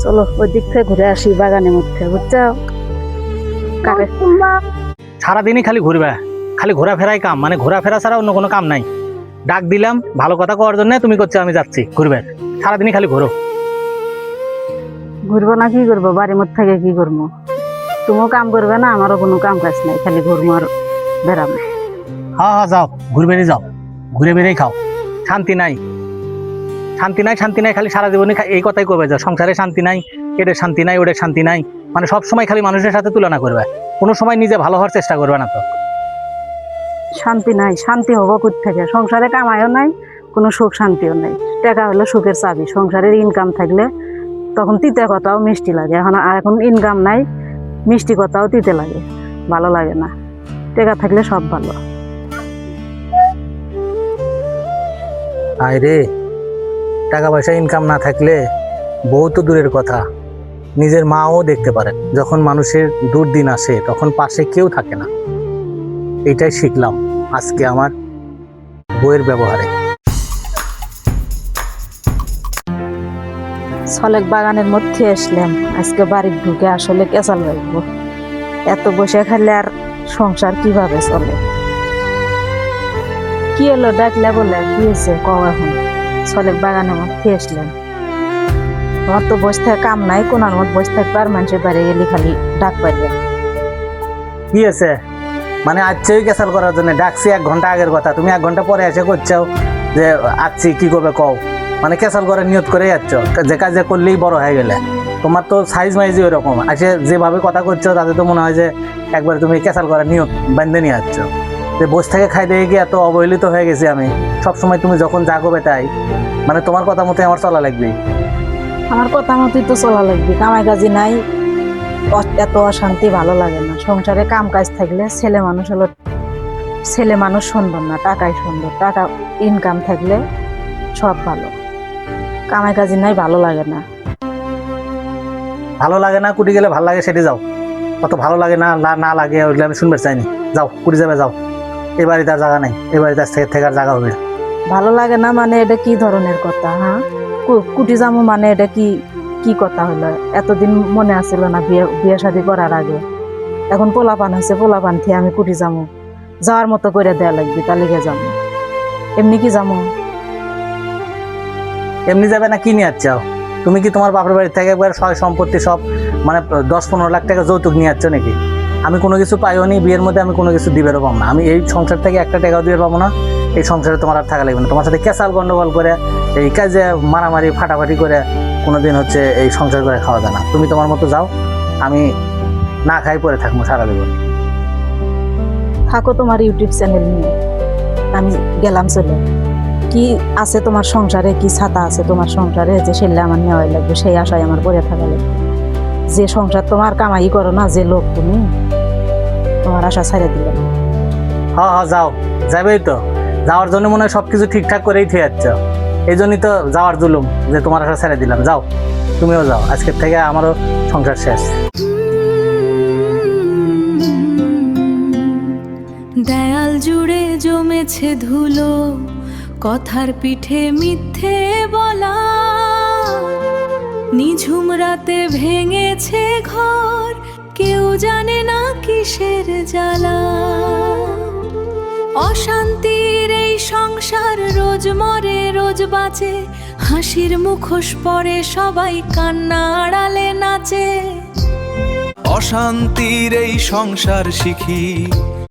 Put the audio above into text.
চলো ওই দিক থেকে ঘুরে আসি বাগানের মধ্যে, বুঝছো? সারাদিনই খালি ঘুরবে, খালি ঘোরাফেরাই কাম, মানে ঘোরাফেরা ছাড়া অন্য কোনো কাম নাই। ডাক দিলাম ভালো কথা কওয়ার জন্য, তুমি করছো আমি যাচ্ছি ঘুরবে, সারাদিনই খালি ঘোরো। ঘুরবো না কি করবো, বাড়ির মধ্যে থেকে কি করবো? তুমিও কাম করবে না, আমারও কোনো কাম কাজ নাই, খালি ঘুরবো আর বেড়াবো। হ্যাঁ হ্যাঁ যাও, ঘুরে বেড়ে যাও, ঘুরে বেড়েই খাও। শান্তি নাই, শান্তি নাই, শান্তি নাই, খালি সারা জীবনে এই কথাই করবে, যাও সংসারে শান্তি নাই, এটার শান্তি নাই, ওটার শান্তি নাই, মানে সব সময় খালি মানুষের সাথে তুলনা করবে, কোনো সময় নিজে ভালো হওয়ার চেষ্টা করবে না। তো শান্তি নাই, শান্তি হবো কোথ থেকে? সংসারে কামাইও নাই, কোনো সুখ শান্তিও নাই। টাকা হলো সুখের চাবি, সংসারের ইনকাম থাকলে তখন তিতে কথাও মিষ্টি লাগে। এখন ইনকাম নাই, মিষ্টি কথাও তিতে লাগে, ভালো লাগে না। টাকা থাকলে সব ভালো। আয় রে, টাকা পয়সা ইনকাম না থাকলে বউ তো দূরের কথা, নিজের মাও দেখতে পারে। যখন মানুষের দুর্দিন আসে তখন পাশে কেউ থাকে না। এটাই শিখলাম আজকে আমার বউয়ের ব্যবহারে। ছলেক বাগানের মধ্যে আসলাম, আজকে বাড়ির ঢুকে আসলে কেঁচাল লাগবো। এত বসে খাইলে আর সংসার কিভাবে চলে? কি এলো ডাকলে বলে? কি হয়েছে কও এখন? ছলেক বাগানের মধ্যে আসলাম, তোমার তো বসে থাকে কাম নাই, কোনার মধ্যে বসে থাকবে আর মানুষের বাড়ি গেলে খালি ডাক পাইবে। কি আছে মানে আজকে ক্যাসাল করার জন্য ডাকছি 1 ঘন্টা আগের কথা, তুমি 1 ঘন্টা পরে এসে করছো যে আসছি কি করবে কও, মানে ক্যাসাল করার নিয়ত করে যাচ্ছ, যে কাজে করলেই বড় হয়ে গেলে। তোমার তো সাইজ মাইজই ওরকম, আসে যেভাবে কথা করছো তাতে তো মনে হয় যে একবার তুমি ক্যাসাল করার নিয়ত বান্ধে নিয়ে যাচ্ছ। যে বসে থেকে খাই দিয়ে গিয়ে এত অবহেলিত হয়ে গেছি আমি, সবসময় তুমি যখন যা করবে তাই, মানে তোমার কথা মতো আমার চলা লাগবে। আমার কথা মতোই তো চলা লাগবে, কামাই কাজি নাই, এত অশান্তি ভালো লাগে না। সংসারে কাম কাজ থাকলে ছেলে মানুষ হলো, ছেলে মানুষ সুন্দর না, টাকাই সুন্দর। টাকা ইনকাম থাকলে সব ভালো, কামাই কাজি নাই, ভালো লাগে না। ভালো লাগে না কুটি গেলে ভালো লাগে সেটি যাও, কত ভালো লাগে না না লাগে ওইগুলো আমি শুনবে চাইনি। যাও কুটি যাবে যাও, এই বাড়িতে আর জায়গা নেই, এই বাড়িতে আজ থেকে থাকার জায়গা হবে। ভালো লাগে না মানে এটা কি ধরনের কথা? হ্যাঁ, কুটি যাবো মানে এটা কি কি কথা হলো? এতদিন মনে আসছিল না বিয়ে শাদী করার আগে? এখন পোলাপান হয়েছে, পোলাপান থেকে আমি কুটি যাবো, যাওয়ার মতো করে দেয়া লাগবে, তালিকে যাবো। এমনি কি যাবো? এমনি যাবে না কি নিয়ে যাচ্ছ? তুমি কি তোমার বাপের বাড়ি থেকে একবার সয় সম্পত্তি সব মানে 10-15 লাখ টাকা যৌতুক নিয়ে যাচ্ছ নাকি? আমি কোনো কিছু পাইও নি, বিয়ের মধ্যে আমি কোনো কিছু দিবেরও পাবো না। আমি এই সংসার থেকে একটা টাকাও দিবে পাবো না, এই সংসারে তোমার আর থাকা লাগবে না। তোমার সাথে ক্যাসাল গন্ডগোল করে, এই কাজে মারামারি ফাটাফাটি করে কোনোদিন হচ্ছে এই সংসার করে খাওয়া যায় না। তুমি তোমার মতো যাও, আমি না খাই পরে থাকবো সারা জীবন। থাকো তোমার ইউটিউব চ্যানেল নিয়ে, আমি গেলাম চলে। কি আছে তোমার সংসারে? কি ছাতা আছে তোমার সংসারে যে সেলে আমার নেওয়াই লাগবে? সেই আশায় আমার পড়ে থাকা লাগবে। যে সংসার তোমার কামাই করো না, যে লোক তুমি, তোমার আশা ছেড়ে দিলে না। হ্যাঁ হ্যাঁ যাও, যাবেই তো। যাওয়ার জন্য মনে হয় সবকিছু ঠিকঠাক করেই থেকে যাচ্ছ, এই জন্যই তো যাওয়ার জুলুম, যে তোমার আশা ছেড়ে দিলাম। যাও, তুমিও যাও, আজকের থেকে আমারও সংসার শেষ। দেয়াল জুড়ে জমেছে ধুলো, কথার পিঠে মিথ্যে বলা, নিঝুম রাতে ভেঙেছে ঘর, কেউ জানে না কিসের জ্বালা। অশান্তির এই সংসার রোজ মরে রোজ বাঁচে, হাসির মুখোশ পরে সবাই কান্না আড়ালে নাচে। অশান্তির এই সংসার শিখি